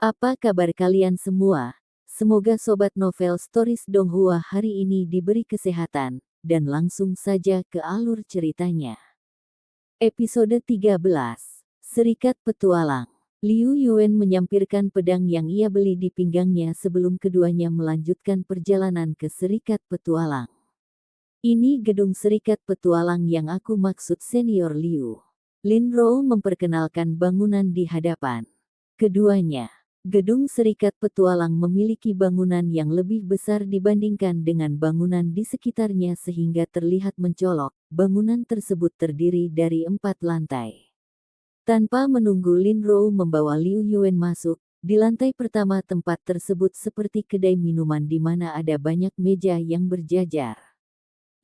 Apa kabar kalian semua? Semoga Sobat Novel Stories Donghua hari ini diberi kesehatan, dan langsung saja ke alur ceritanya. Episode 13. Serikat Petualang. Liu Yuan menyampirkan pedang yang ia beli di pinggangnya sebelum keduanya melanjutkan perjalanan ke Serikat Petualang. Ini gedung Serikat Petualang yang aku maksud, Senior Liu. Lin Rou memperkenalkan bangunan di hadapan keduanya. Gedung Serikat Petualang memiliki bangunan yang lebih besar dibandingkan dengan bangunan di sekitarnya sehingga terlihat mencolok. Bangunan tersebut terdiri dari 4 lantai. Tanpa menunggu Lin Rou membawa Liu Yuan masuk, di lantai pertama tempat tersebut seperti kedai minuman di mana ada banyak meja yang berjajar.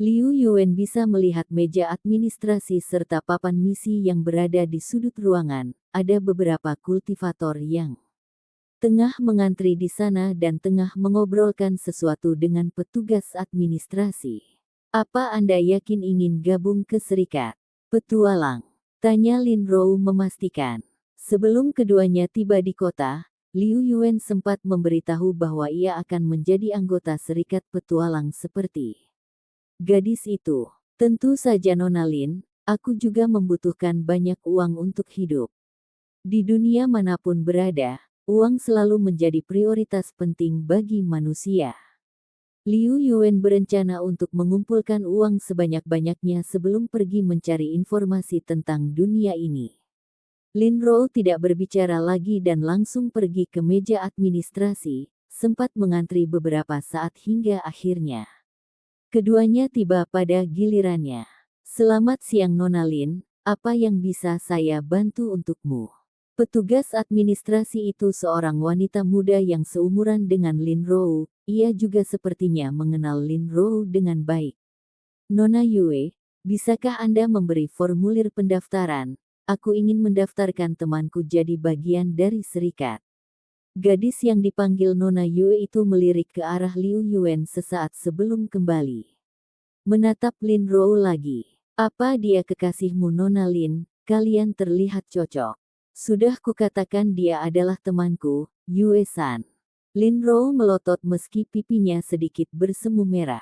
Liu Yuan bisa melihat meja administrasi serta papan misi yang berada di sudut ruangan. Ada beberapa kultivator yang tengah mengantri di sana dan tengah mengobrolkan sesuatu dengan petugas administrasi. Apa Anda yakin ingin gabung ke Serikat Petualang? Tanya Lin Rou memastikan. Sebelum keduanya tiba di kota, Liu Yuan sempat memberitahu bahwa ia akan menjadi anggota Serikat Petualang seperti gadis itu. Tentu saja Nona Lin, aku juga membutuhkan banyak uang untuk hidup. Di dunia manapun berada, uang selalu menjadi prioritas penting bagi manusia. Liu Yuan berencana untuk mengumpulkan uang sebanyak-banyaknya sebelum pergi mencari informasi tentang dunia ini. Lin Rou tidak berbicara lagi dan langsung pergi ke meja administrasi, sempat mengantri beberapa saat hingga akhirnya keduanya tiba pada gilirannya. Selamat siang Nona Lin, apa yang bisa saya bantu untukmu? Petugas administrasi itu seorang wanita muda yang seumuran dengan Lin Rou. Ia juga sepertinya mengenal Lin Rou dengan baik. Nona Yue, bisakah Anda memberi formulir pendaftaran? Aku ingin mendaftarkan temanku jadi bagian dari serikat. Gadis yang dipanggil Nona Yue itu melirik ke arah Liu Yuan sesaat sebelum kembali menatap Lin Rou lagi. Apa dia kekasihmu Nona Lin? Kalian terlihat cocok. Sudah kukatakan dia adalah temanku, Yue-san. Lin Rou melotot meski pipinya sedikit bersemu merah.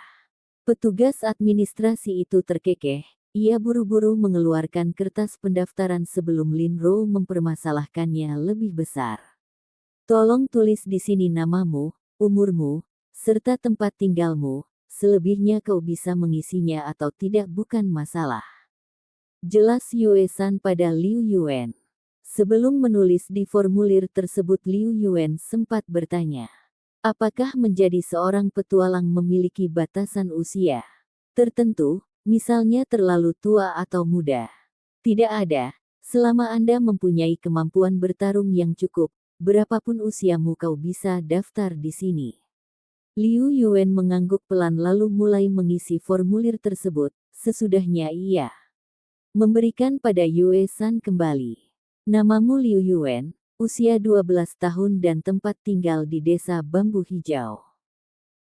Petugas administrasi itu terkekeh. Ia buru-buru mengeluarkan kertas pendaftaran sebelum Lin Rou mempermasalahkannya lebih besar. Tolong tulis di sini namamu, umurmu, serta tempat tinggalmu. Selebihnya kau bisa mengisinya atau tidak bukan masalah. Jelas Yue-san pada Liu Yuan. Sebelum menulis di formulir tersebut Liu Yuan sempat bertanya. Apakah menjadi seorang petualang memiliki batasan usia tertentu, misalnya terlalu tua atau muda? Tidak ada, selama Anda mempunyai kemampuan bertarung yang cukup. Berapapun usiamu kau bisa daftar di sini. Liu Yuan mengangguk pelan lalu mulai mengisi formulir tersebut. Sesudahnya ia memberikan pada Yue-san kembali. Namamu Liu Yuan, usia 12 tahun dan tempat tinggal di desa Bambu Hijau.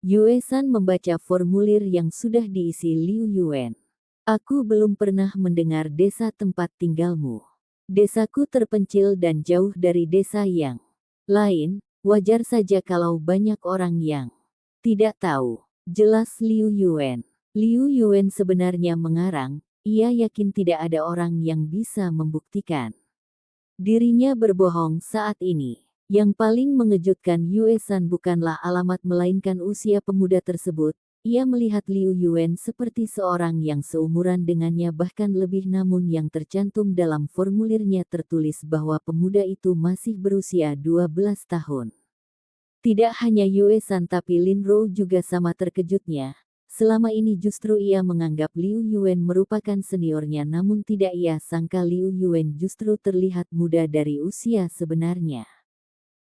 Yue-san membaca formulir yang sudah diisi Liu Yuan. Aku belum pernah mendengar desa tempat tinggalmu. Desaku terpencil dan jauh dari desa yang lain, wajar saja kalau banyak orang yang tidak tahu. Jelas Liu Yuan. Liu Yuan sebenarnya mengarang, ia yakin tidak ada orang yang bisa membuktikan dirinya berbohong saat ini. Yang paling mengejutkan Yue-san bukanlah alamat melainkan usia pemuda tersebut. Ia melihat Liu Yuan seperti seorang yang seumuran dengannya bahkan lebih namun yang tercantum dalam formulirnya tertulis bahwa pemuda itu masih berusia 12 tahun. Tidak hanya Yue-san tapi Lin Rou juga sama terkejutnya. Selama ini justru ia menganggap Liu Yuan merupakan seniornya namun tidak ia sangka Liu Yuan justru terlihat muda dari usia sebenarnya.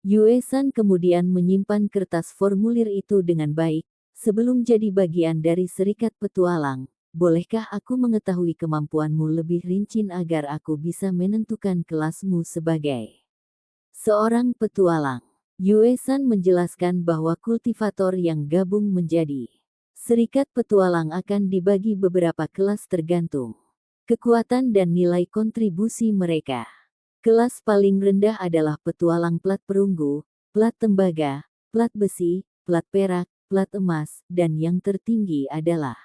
Yue-san kemudian menyimpan kertas formulir itu dengan baik. Sebelum jadi bagian dari Serikat Petualang, bolehkah aku mengetahui kemampuanmu lebih rinci agar aku bisa menentukan kelasmu sebagai seorang petualang? Yue-san menjelaskan bahwa kultivator yang gabung menjadi Serikat Petualang akan dibagi beberapa kelas tergantung kekuatan dan nilai kontribusi mereka. Kelas paling rendah adalah petualang plat perunggu, plat tembaga, plat besi, plat perak, plat emas, dan yang tertinggi adalah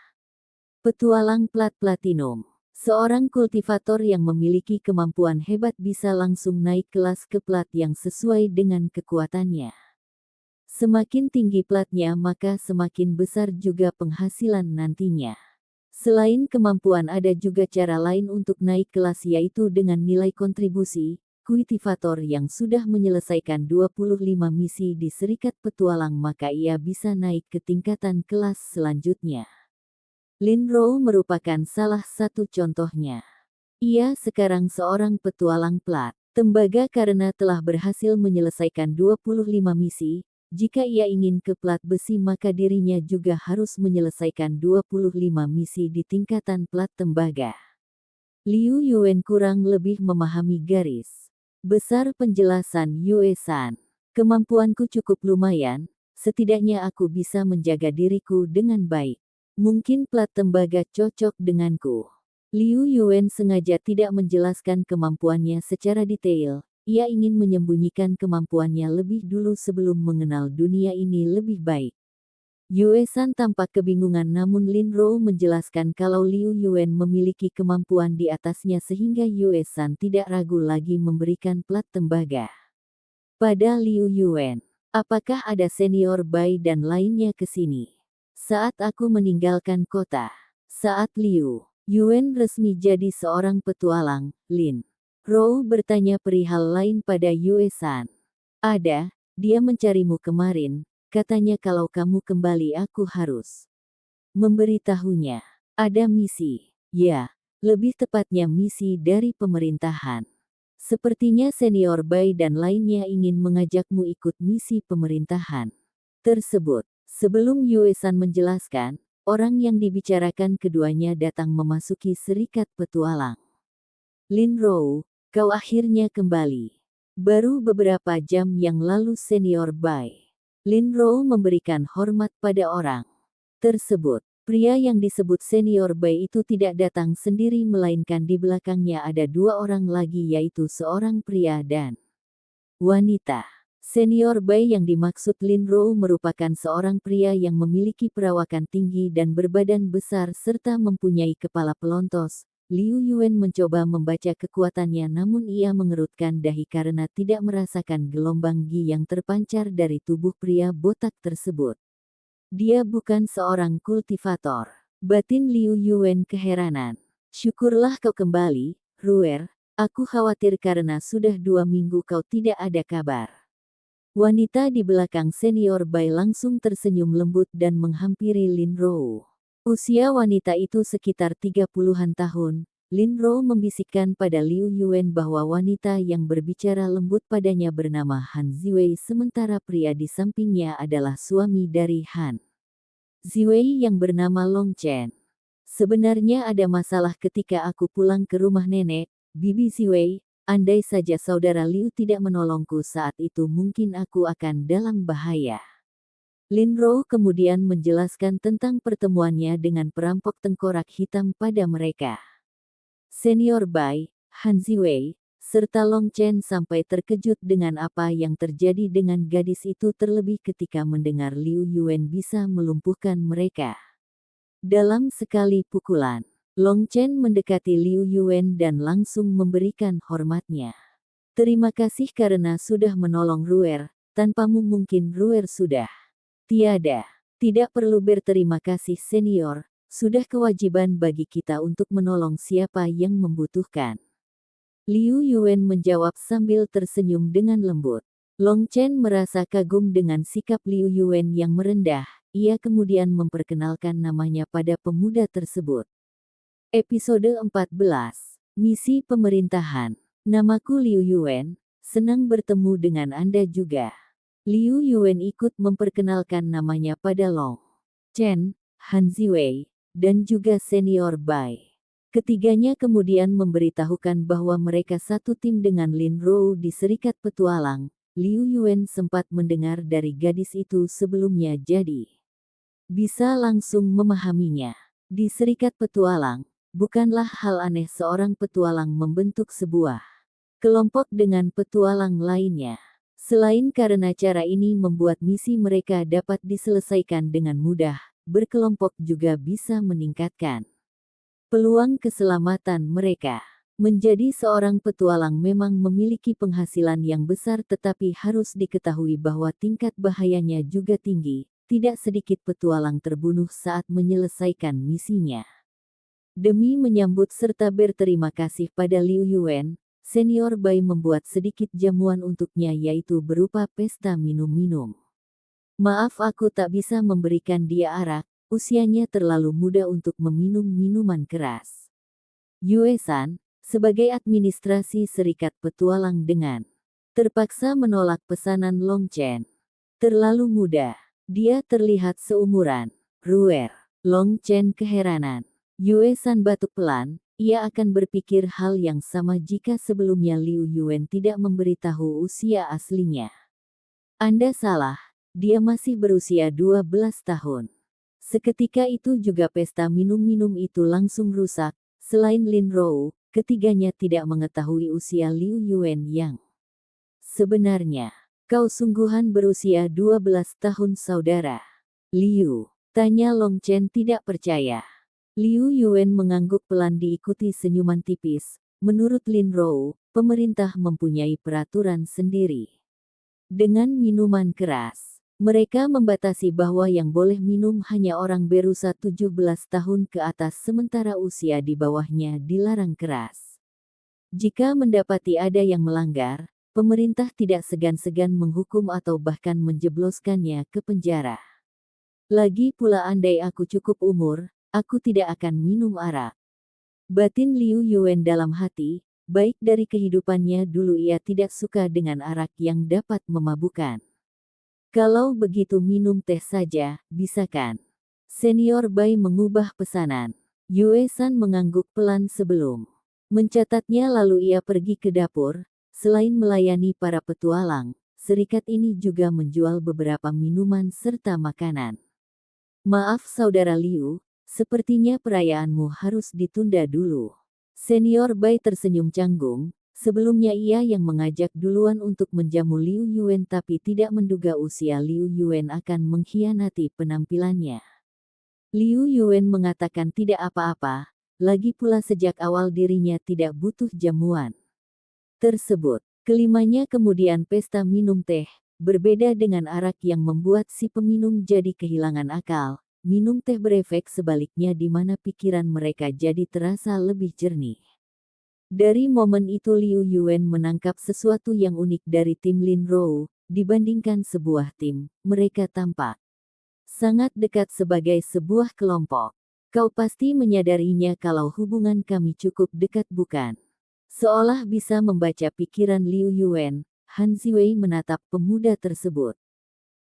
petualang plat platinum. Seorang kultivator yang memiliki kemampuan hebat bisa langsung naik kelas ke plat yang sesuai dengan kekuatannya. Semakin tinggi platnya maka semakin besar juga penghasilan nantinya. Selain kemampuan ada juga cara lain untuk naik kelas yaitu dengan nilai kontribusi. Kultivator yang sudah menyelesaikan 25 misi di Serikat Petualang maka ia bisa naik ke tingkatan kelas selanjutnya. Lin Rou merupakan salah satu contohnya. Ia sekarang seorang petualang plat tembaga karena telah berhasil menyelesaikan 25 misi. Jika ia ingin ke plat besi maka dirinya juga harus menyelesaikan 25 misi di tingkatan plat tembaga. Liu Yuan kurang lebih memahami garis besar penjelasan Yue San. Kemampuanku cukup lumayan, setidaknya aku bisa menjaga diriku dengan baik. Mungkin plat tembaga cocok denganku. Liu Yuan sengaja tidak menjelaskan kemampuannya secara detail. Ia ingin menyembunyikan kemampuannya lebih dulu sebelum mengenal dunia ini lebih baik. Yue San tampak kebingungan namun Lin Rou menjelaskan kalau Liu Yuan memiliki kemampuan di atasnya sehingga Yue San tidak ragu lagi memberikan plat tembaga pada Liu Yuan. Apakah ada senior Bai dan lainnya ke sini? Saat aku meninggalkan kota, saat Liu Yuan resmi jadi seorang petualang, Lin Rou bertanya perihal lain pada Yue San. Ada, dia mencarimu kemarin, katanya kalau kamu kembali aku harus memberitahunya. Ada misi, ya, lebih tepatnya misi dari pemerintahan. Sepertinya senior Bai dan lainnya ingin mengajakmu ikut misi pemerintahan tersebut. Sebelum Yue San menjelaskan, orang yang dibicarakan keduanya datang memasuki Serikat Petualang. Lin Rou, kau akhirnya kembali. Baru beberapa jam yang lalu senior Bai. Lin Rou memberikan hormat pada orang tersebut. Pria yang disebut senior Bai itu tidak datang sendiri melainkan di belakangnya ada dua orang lagi yaitu seorang pria dan wanita. Senior Bai yang dimaksud Lin Rou merupakan seorang pria yang memiliki perawakan tinggi dan berbadan besar serta mempunyai kepala pelontos. Liu Yuan mencoba membaca kekuatannya namun ia mengerutkan dahi karena tidak merasakan gelombang Qi yang terpancar dari tubuh pria botak tersebut. Dia bukan seorang kultivator. Batin Liu Yuan keheranan. Syukurlah kau kembali, Ruer. Aku khawatir karena sudah 2 minggu kau tidak ada kabar. Wanita di belakang senior Bai langsung tersenyum lembut dan menghampiri Lin Rou. Usia wanita itu sekitar 30-an tahun. Lin Rou membisikkan pada Liu Yuan bahwa wanita yang berbicara lembut padanya bernama Han Ziwei sementara pria di sampingnya adalah suami dari Han Ziwei yang bernama Long Chen. Sebenarnya ada masalah ketika aku pulang ke rumah nenek, Bibi Ziwei. Andai saja saudara Liu tidak menolongku saat itu mungkin aku akan dalam bahaya. Lin Rou kemudian menjelaskan tentang pertemuannya dengan perampok tengkorak hitam pada mereka. Senior Bai, Han Ziwei, serta Long Chen sampai terkejut dengan apa yang terjadi dengan gadis itu terlebih ketika mendengar Liu Yuan bisa melumpuhkan mereka dalam sekali pukulan. Long Chen mendekati Liu Yuan dan langsung memberikan hormatnya. Terima kasih karena sudah menolong Ruer, tanpamu mungkin Ruer sudah tiada. Tidak perlu berterima kasih senior, sudah kewajiban bagi kita untuk menolong siapa yang membutuhkan. Liu Yuan menjawab sambil tersenyum dengan lembut. Long Chen merasa kagum dengan sikap Liu Yuan yang merendah, ia kemudian memperkenalkan namanya pada pemuda tersebut. Episode 14. Misi Pemerintahan. Namaku Liu Yuan, senang bertemu dengan Anda juga. Liu Yuan ikut memperkenalkan namanya pada Long Chen, Han Ziwei, dan juga senior Bai. Ketiganya kemudian memberitahukan bahwa mereka satu tim dengan Lin Rou di Serikat Petualang. Liu Yuan sempat mendengar dari gadis itu sebelumnya jadi bisa langsung memahaminya. Di Serikat Petualang, bukanlah hal aneh seorang petualang membentuk sebuah kelompok dengan petualang lainnya. Selain karena cara ini membuat misi mereka dapat diselesaikan dengan mudah, berkelompok juga bisa meningkatkan peluang keselamatan mereka. Menjadi seorang petualang memang memiliki penghasilan yang besar, tetapi harus diketahui bahwa tingkat bahayanya juga tinggi. Tidak sedikit petualang terbunuh saat menyelesaikan misinya. Demi menyambut serta berterima kasih pada Liu Yuan, Senior Bai membuat sedikit jamuan untuknya, yaitu berupa pesta minum-minum. Maaf, aku tak bisa memberikan dia arak, usianya terlalu muda untuk meminum minuman keras. Yue-san, sebagai administrasi serikat petualang dengan terpaksa menolak pesanan Long Chen. Terlalu muda. Dia terlihat seumuran Ruer. Long Chen keheranan. Yue-san batuk pelan. Ia akan berpikir hal yang sama jika sebelumnya Liu Yuan tidak memberitahu usia aslinya. Anda salah. Dia masih berusia 12 tahun. Seketika itu juga pesta minum-minum itu langsung rusak. Selain Lin Rou, ketiganya tidak mengetahui usia Liu Yuan yang sebenarnya. Kau sungguhan berusia 12 tahun, saudara Liu, tanya Long Chen tidak percaya. Liu Yuan mengangguk pelan diikuti senyuman tipis. Menurut Lin Rou, pemerintah mempunyai peraturan sendiri. Dengan minuman keras, mereka membatasi bahwa yang boleh minum hanya orang berusia 17 tahun ke atas, sementara usia di bawahnya dilarang keras. Jika mendapati ada yang melanggar, pemerintah tidak segan-segan menghukum atau bahkan menjebloskannya ke penjara. Lagi pula andai aku cukup umur, aku tidak akan minum arak. Batin Liu Yuan dalam hati, baik dari kehidupannya dulu ia tidak suka dengan arak yang dapat memabukkan. Kalau begitu minum teh saja, bisa kan? Senior Bai mengubah pesanan. Yue-san mengangguk pelan sebelum mencatatnya, lalu ia pergi ke dapur. Selain melayani para petualang, serikat ini juga menjual beberapa minuman serta makanan. Maaf saudara Liu, sepertinya perayaanmu harus ditunda dulu. Senior Bai tersenyum canggung. Sebelumnya ia yang mengajak duluan untuk menjamu Liu Yuan, tapi tidak menduga usia Liu Yuan akan mengkhianati penampilannya. Liu Yuan mengatakan tidak apa-apa, lagi pula sejak awal dirinya tidak butuh jamuan tersebut. Kelimanya kemudian pesta minum teh, berbeda dengan arak yang membuat si peminum jadi kehilangan akal. Minum teh berefek sebaliknya, di mana pikiran mereka jadi terasa lebih jernih. Dari momen itu Liu Yuan menangkap sesuatu yang unik dari tim Lin Rou. Dibandingkan sebuah tim, mereka tampak sangat dekat sebagai sebuah kelompok. Kau pasti menyadarinya kalau hubungan kami cukup dekat, bukan? Seolah bisa membaca pikiran Liu Yuan, Han Ziwei menatap pemuda tersebut.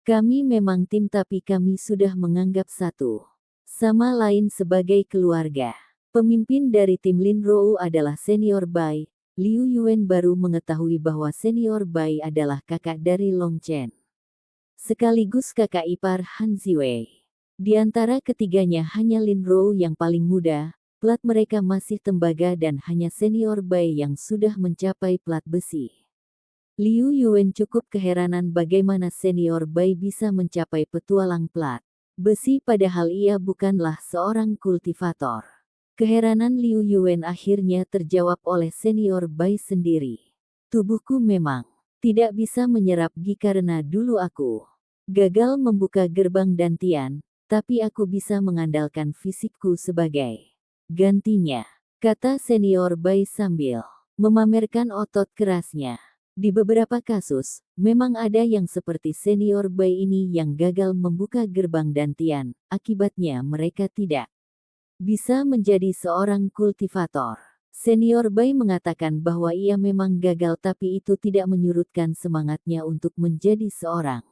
Kami memang tim, tapi kami sudah menganggap satu sama lain sebagai keluarga. Pemimpin dari tim Lin Rou adalah Senior Bai. Liu Yuan baru mengetahui bahwa Senior Bai adalah kakak dari Long Chen, sekaligus kakak ipar Han Ziwei. Di antara ketiganya hanya Lin Rou yang paling muda, plat mereka masih tembaga, dan hanya Senior Bai yang sudah mencapai plat besi. Liu Yuan cukup keheranan bagaimana Senior Bai bisa mencapai petualang plat besi padahal ia bukanlah seorang kultivator. Keheranan Liu Yuan akhirnya terjawab oleh Senior Bai sendiri. Tubuhku memang tidak bisa menyerap Gi karena dulu aku gagal membuka gerbang dantian, tapi aku bisa mengandalkan fisikku sebagai gantinya, kata Senior Bai sambil memamerkan otot kerasnya. Di beberapa kasus, memang ada yang seperti Senior Bai ini yang gagal membuka gerbang dantian, akibatnya mereka tidak bisa menjadi seorang kultivator. Senior Bai mengatakan bahwa ia memang gagal, tapi itu tidak menyurutkan semangatnya untuk menjadi seorang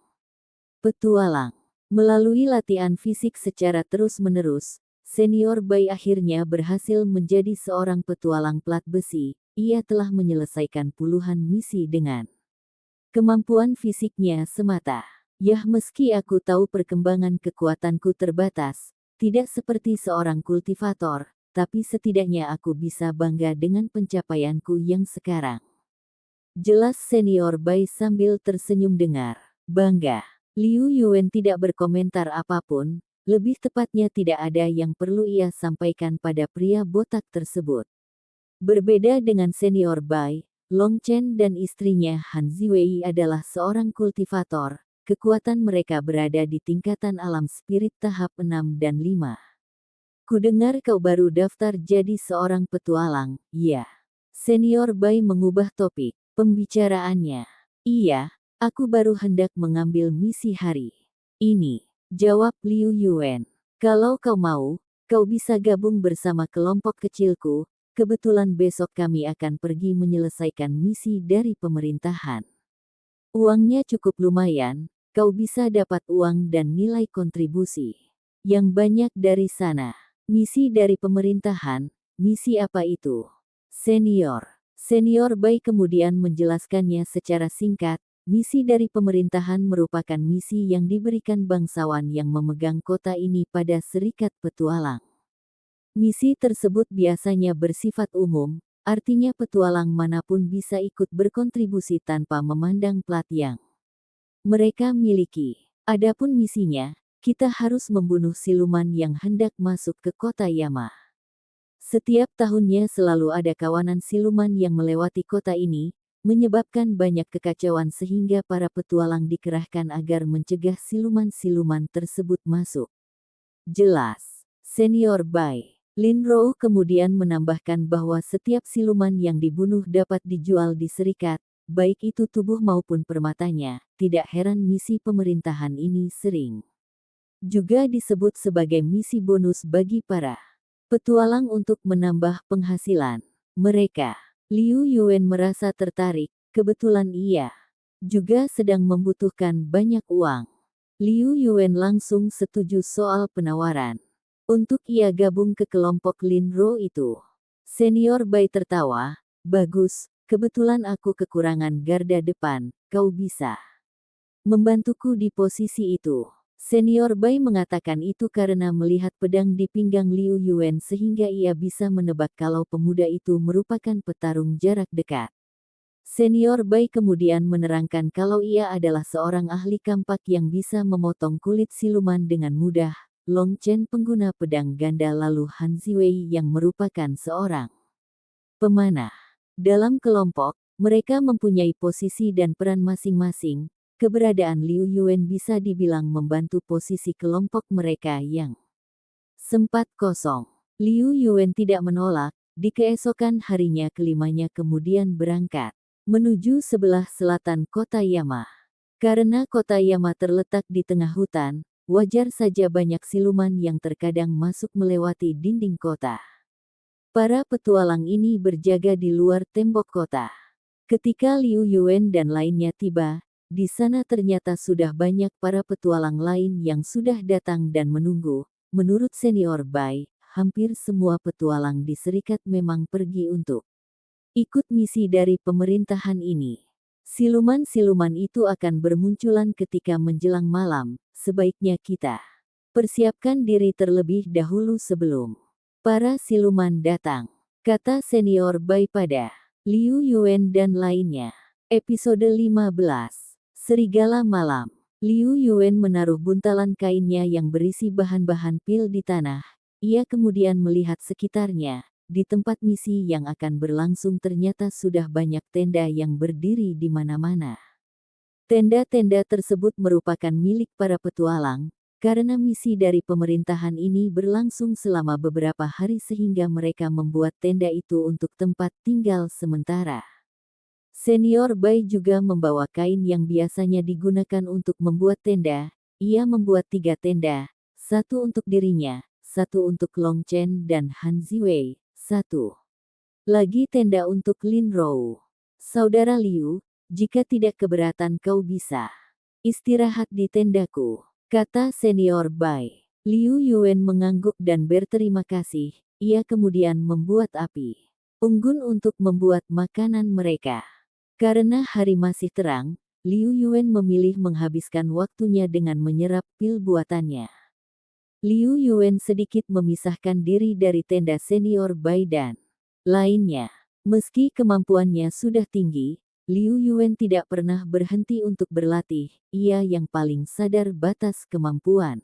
petualang. Melalui latihan fisik secara terus-menerus, Senior Bai akhirnya berhasil menjadi seorang petualang plat besi. Ia telah menyelesaikan puluhan misi dengan kemampuan fisiknya semata. Yah, meski aku tahu perkembangan kekuatanku terbatas, tidak seperti seorang kultivator, tapi setidaknya aku bisa bangga dengan pencapaianku yang sekarang. Jelas senior Bai sambil tersenyum dengar. Bangga. Liu Yuan tidak berkomentar apapun, lebih tepatnya tidak ada yang perlu ia sampaikan pada pria botak tersebut. Berbeda dengan senior Bai, Long Chen dan istrinya Han Ziwei adalah seorang kultivator. Kekuatan mereka berada di tingkatan alam spirit tahap 6 dan 5. Kudengar kau baru daftar jadi seorang petualang, ya. Senior Bai mengubah topik pembicaraannya. Iya, aku baru hendak mengambil misi hari ini, jawab Liu Yuan. Kalau kau mau, kau bisa gabung bersama kelompok kecilku. Kebetulan besok kami akan pergi menyelesaikan misi dari pemerintahan. Uangnya cukup lumayan, kau bisa dapat uang dan nilai kontribusi yang banyak dari sana. Misi dari pemerintahan, misi apa itu? Senior Bai kemudian menjelaskannya secara singkat. Misi dari pemerintahan merupakan misi yang diberikan bangsawan yang memegang kota ini pada Serikat Petualang. Misi tersebut biasanya bersifat umum, artinya petualang manapun bisa ikut berkontribusi tanpa memandang plat yang mereka miliki. Adapun misinya, kita harus membunuh siluman yang hendak masuk ke kota Yama. Setiap tahunnya selalu ada kawanan siluman yang melewati kota ini, menyebabkan banyak kekacauan sehingga para petualang dikerahkan agar mencegah siluman-siluman tersebut masuk. Jelas. Senior Bai. Lin Rou kemudian menambahkan bahwa setiap siluman yang dibunuh dapat dijual di serikat, baik itu tubuh maupun permatanya. Tidak heran misi pemerintahan ini sering juga disebut sebagai misi bonus bagi para petualang untuk menambah penghasilan mereka. Liu Yuan merasa tertarik, kebetulan ia juga sedang membutuhkan banyak uang. Liu Yuan langsung setuju soal penawaran untuk ia gabung ke kelompok Lin Rou itu. Senior Bai tertawa, bagus, kebetulan aku kekurangan garda depan, kau bisa membantuku di posisi itu. Senior Bai mengatakan itu karena melihat pedang di pinggang Liu Yuan sehingga ia bisa menebak kalau pemuda itu merupakan petarung jarak dekat. Senior Bai kemudian menerangkan kalau ia adalah seorang ahli kampak yang bisa memotong kulit siluman dengan mudah. Long Chen pengguna pedang ganda lalu Han Ziwei yang merupakan seorang pemanah. Dalam kelompok, mereka mempunyai posisi dan peran masing-masing. Keberadaan Liu Yuan bisa dibilang membantu posisi kelompok mereka yang sempat kosong. Liu Yuan tidak menolak, di keesokan harinya kelimanya kemudian berangkat menuju sebelah selatan kota Yama. Karena kota Yama terletak di tengah hutan, wajar saja banyak siluman yang terkadang masuk melewati dinding kota. Para petualang ini berjaga di luar tembok kota. Ketika Liu Yuan dan lainnya tiba, di sana ternyata sudah banyak para petualang lain yang sudah datang dan menunggu. Menurut Senior Bai, hampir semua petualang di serikat memang pergi untuk ikut misi dari pemerintahan ini. Siluman-siluman itu akan bermunculan ketika menjelang malam, sebaiknya kita persiapkan diri terlebih dahulu sebelum para siluman datang, kata Senior Bai pada Liu Yuan dan lainnya. Episode 15. Serigala Malam. Liu Yuan menaruh buntalan kainnya yang berisi bahan-bahan pil di tanah. Ia kemudian melihat sekitarnya. Di tempat misi yang akan berlangsung ternyata sudah banyak tenda yang berdiri di mana-mana. Tenda-tenda tersebut merupakan milik para petualang, karena misi dari pemerintahan ini berlangsung selama beberapa hari sehingga mereka membuat tenda itu untuk tempat tinggal sementara. Senior Bai juga membawa kain yang biasanya digunakan untuk membuat tenda. Ia membuat 3 tenda, 1 untuk dirinya, 1 untuk Long Chen dan Han Ziwei. 1 lagi tenda untuk Lin Rou. Saudara Liu, jika tidak keberatan kau bisa istirahat di tendaku, kata Senior Bai. Liu Yuan mengangguk dan berterima kasih. Ia kemudian membuat api unggun untuk membuat makanan mereka. Karena hari masih terang, Liu Yuan memilih menghabiskan waktunya dengan menyerap pil buatannya. Liu Yuan sedikit memisahkan diri dari tenda Senior Bai dan lainnya. Meski kemampuannya sudah tinggi, Liu Yuan tidak pernah berhenti untuk berlatih, ia yang paling sadar batas kemampuan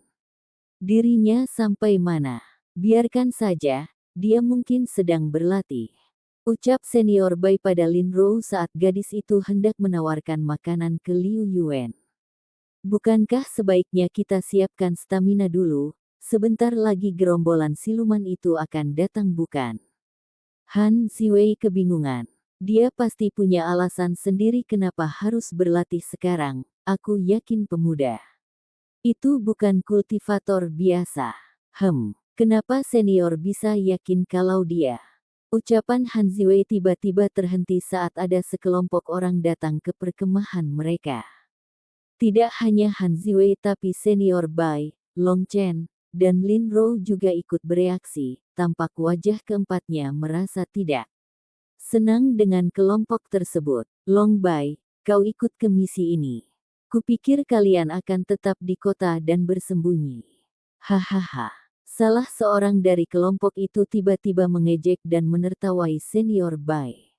dirinya sampai mana. Biarkan saja, dia mungkin sedang berlatih. Ucap senior Bai pada Lin Rou saat gadis itu hendak menawarkan makanan ke Liu Yuan. Bukankah sebaiknya kita siapkan stamina dulu, sebentar lagi gerombolan siluman itu akan datang bukan? Han Ziwei kebingungan. Dia pasti punya alasan sendiri kenapa harus berlatih sekarang, aku yakin pemuda itu bukan kultivator biasa. Kenapa senior bisa yakin kalau dia? Ucapan Han Ziwei tiba-tiba terhenti saat ada sekelompok orang datang ke perkemahan mereka. Tidak hanya Han Ziwei tapi senior Bai, Long Chen, dan Lin Rou juga ikut bereaksi, tampak wajah keempatnya merasa tidak senang dengan kelompok tersebut. Long Bai, kau ikut ke misi ini. Kupikir kalian akan tetap di kota dan bersembunyi. Hahaha. Salah seorang dari kelompok itu tiba-tiba mengejek dan menertawai senior Bai.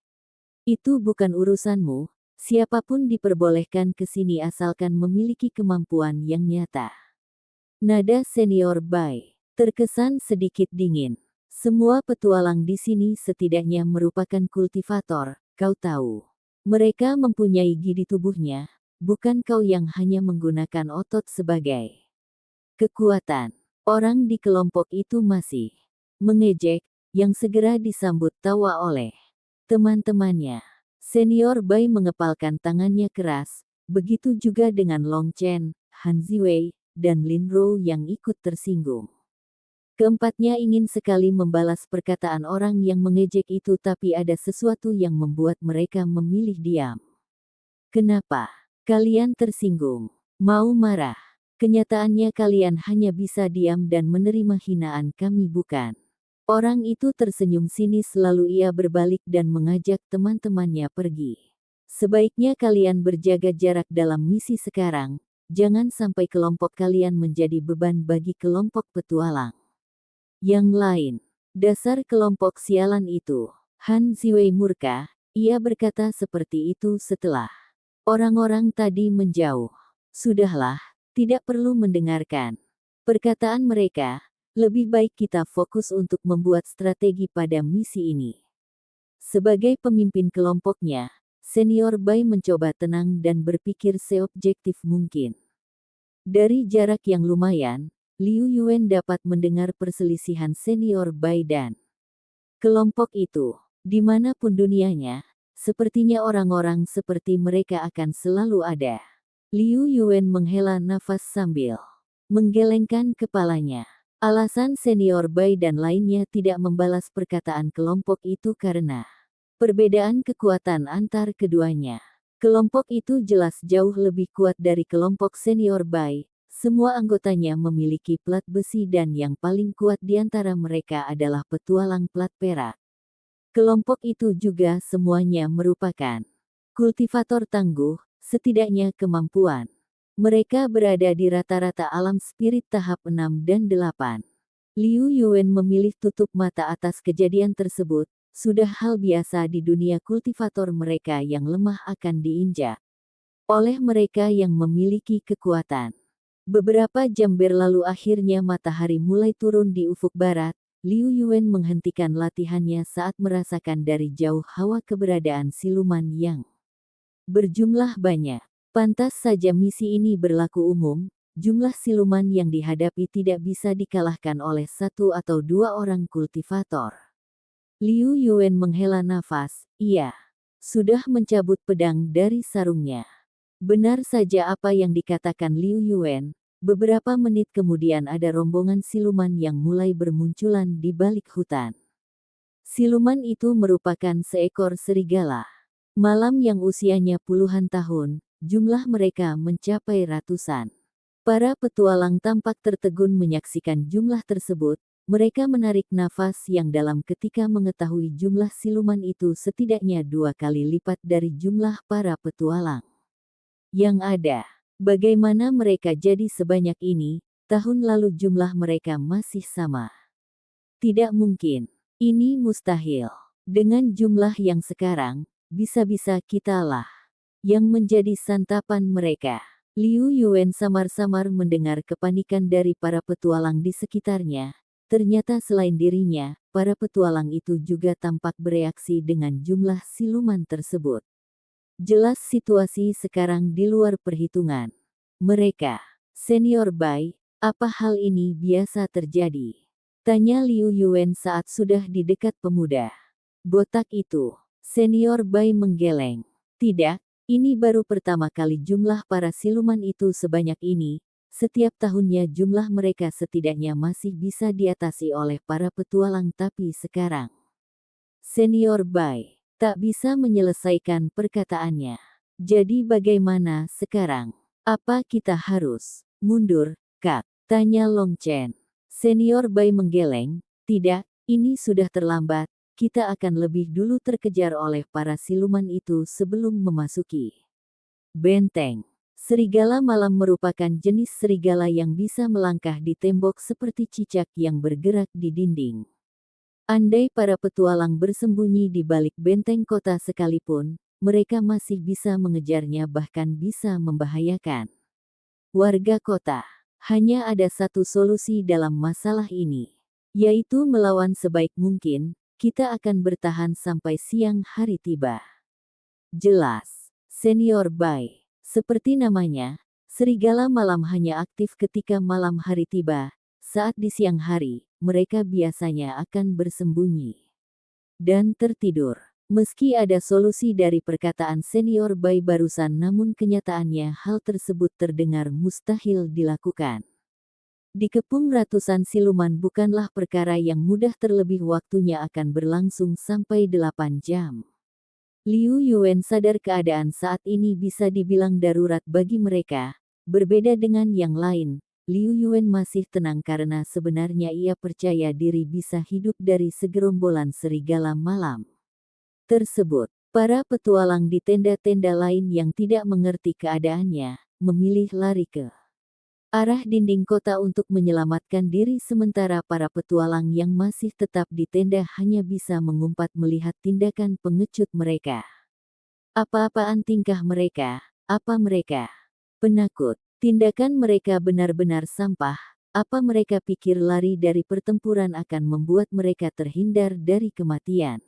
Itu bukan urusanmu, siapapun diperbolehkan ke sini asalkan memiliki kemampuan yang nyata. Nada senior Bai terkesan sedikit dingin. Semua petualang di sini setidaknya merupakan kultivator, kau tahu. Mereka mempunyai gi di tubuhnya, bukan kau yang hanya menggunakan otot sebagai kekuatan. Orang di kelompok itu masih mengejek, yang segera disambut tawa oleh teman-temannya. Senior Bai mengepalkan tangannya keras, begitu juga dengan Long Chen, Han Ziwei, dan Lin Rou yang ikut tersinggung. Keempatnya ingin sekali membalas perkataan orang yang mengejek itu tapi ada sesuatu yang membuat mereka memilih diam. Kenapa? Kalian tersinggung? Mau marah? Kenyataannya kalian hanya bisa diam dan menerima hinaan kami bukan? Orang itu tersenyum sinis lalu ia berbalik dan mengajak teman-temannya pergi. Sebaiknya kalian berjaga jarak dalam misi sekarang, jangan sampai kelompok kalian menjadi beban bagi kelompok petualang yang lain. Dasar kelompok sialan itu. Han Ziwei murka, ia berkata seperti itu setelah orang-orang tadi menjauh. Sudahlah, tidak perlu mendengarkan perkataan mereka, lebih baik kita fokus untuk membuat strategi pada misi ini. Sebagai pemimpin kelompoknya, senior Bai mencoba tenang dan berpikir seobjektif mungkin. Dari jarak yang lumayan, Liu Yuan dapat mendengar perselisihan senior Bai dan kelompok itu. Dimanapun dunianya, sepertinya orang-orang seperti mereka akan selalu ada. Liu Yuan menghela nafas sambil menggelengkan kepalanya. Alasan senior Bai dan lainnya tidak membalas perkataan kelompok itu karena perbedaan kekuatan antar keduanya. Kelompok itu jelas jauh lebih kuat dari kelompok senior Bai. Semua anggotanya memiliki plat besi dan yang paling kuat di antara mereka adalah petualang plat perak. Kelompok itu juga semuanya merupakan kultivator tangguh, setidaknya kemampuan mereka berada di rata-rata alam spirit tahap 6 dan 8. Liu Yuan memilih tutup mata atas kejadian tersebut, sudah hal biasa di dunia kultivator mereka yang lemah akan diinjak oleh mereka yang memiliki kekuatan. Beberapa jam berlalu akhirnya matahari mulai turun di ufuk barat, Liu Yuan menghentikan latihannya saat merasakan dari jauh hawa keberadaan siluman yang berjumlah banyak. Pantas saja misi ini berlaku umum, jumlah siluman yang dihadapi tidak bisa dikalahkan oleh satu atau dua orang kultivator. Liu Yuan menghela nafas, ia sudah mencabut pedang dari sarungnya. Benar saja apa yang dikatakan Liu Yuan, beberapa menit kemudian ada rombongan siluman yang mulai bermunculan di balik hutan. Siluman itu merupakan seekor serigala. Malam yang usianya puluhan tahun, jumlah mereka mencapai ratusan. Para petualang tampak tertegun menyaksikan jumlah tersebut, mereka menarik nafas yang dalam ketika mengetahui jumlah siluman itu setidaknya 2 kali lipat dari jumlah para petualang yang ada. Bagaimana mereka jadi sebanyak ini? Tahun lalu jumlah mereka masih sama. Tidak mungkin. Ini mustahil. Dengan jumlah yang sekarang, bisa-bisa kitalah yang menjadi santapan mereka. Liu Yuan samar-samar mendengar kepanikan dari para petualang di sekitarnya. Ternyata selain dirinya, para petualang itu juga tampak bereaksi dengan jumlah siluman tersebut. Jelas situasi sekarang di luar perhitungan mereka. Senior Bai, apa hal ini biasa terjadi? Tanya Liu Yuan saat sudah di dekat pemuda botak itu. Senior Bai menggeleng. Tidak, ini baru pertama kali jumlah para siluman itu sebanyak ini. Setiap tahunnya jumlah mereka setidaknya masih bisa diatasi oleh para petualang, tapi sekarang Senior Bai tak bisa menyelesaikan perkataannya. Jadi bagaimana sekarang? Apa kita harus mundur, Kak? Tanya Long Chen. Senior Bai menggeleng. Tidak, ini sudah terlambat. Kita akan lebih dulu terkejar oleh para siluman itu sebelum memasuki benteng. Serigala malam merupakan jenis serigala yang bisa melangkah di tembok seperti cicak yang bergerak di dinding. Andai para petualang bersembunyi di balik benteng kota sekalipun, mereka masih bisa mengejarnya, bahkan bisa membahayakan warga kota. Hanya ada satu solusi dalam masalah ini, yaitu melawan sebaik mungkin. Kita akan bertahan sampai siang hari tiba. Jelas, Senior Bai. Seperti namanya, serigala malam hanya aktif ketika malam hari tiba. Saat di siang hari, mereka biasanya akan bersembunyi dan tertidur. Meski ada solusi dari perkataan Senior Bai barusan, namun kenyataannya hal tersebut terdengar mustahil dilakukan. Dikepung ratusan siluman bukanlah perkara yang mudah, terlebih waktunya akan berlangsung sampai 8 jam. Liu Yuan sadar keadaan saat ini bisa dibilang darurat bagi mereka. Berbeda dengan yang lain, Liu Yuan masih tenang karena sebenarnya ia percaya diri bisa hidup dari segerombolan serigala malam tersebut. Para petualang di tenda-tenda lain yang tidak mengerti keadaannya, memilih lari ke arah dinding kota untuk menyelamatkan diri, sementara para petualang yang masih tetap di tenda hanya bisa mengumpat melihat tindakan pengecut mereka. Apa-apaan tingkah mereka? Apa mereka penakut? Tindakan mereka benar-benar sampah. Apa mereka pikir lari dari pertempuran akan membuat mereka terhindar dari kematian?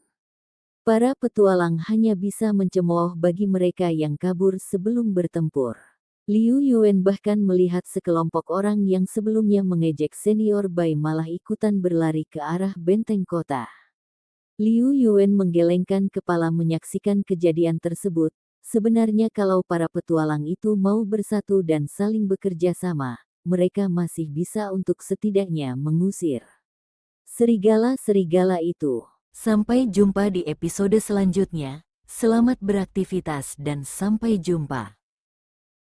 Para petualang hanya bisa mencemooh bagi mereka yang kabur sebelum bertempur. Liu Yuan bahkan melihat sekelompok orang yang sebelumnya mengejek Senior Bai malah ikutan berlari ke arah benteng kota. Liu Yuan menggelengkan kepala menyaksikan kejadian tersebut. Sebenarnya kalau para petualang itu mau bersatu dan saling bekerja sama, mereka masih bisa untuk setidaknya mengusir serigala-serigala itu. Sampai jumpa di episode selanjutnya. Selamat beraktivitas dan sampai jumpa.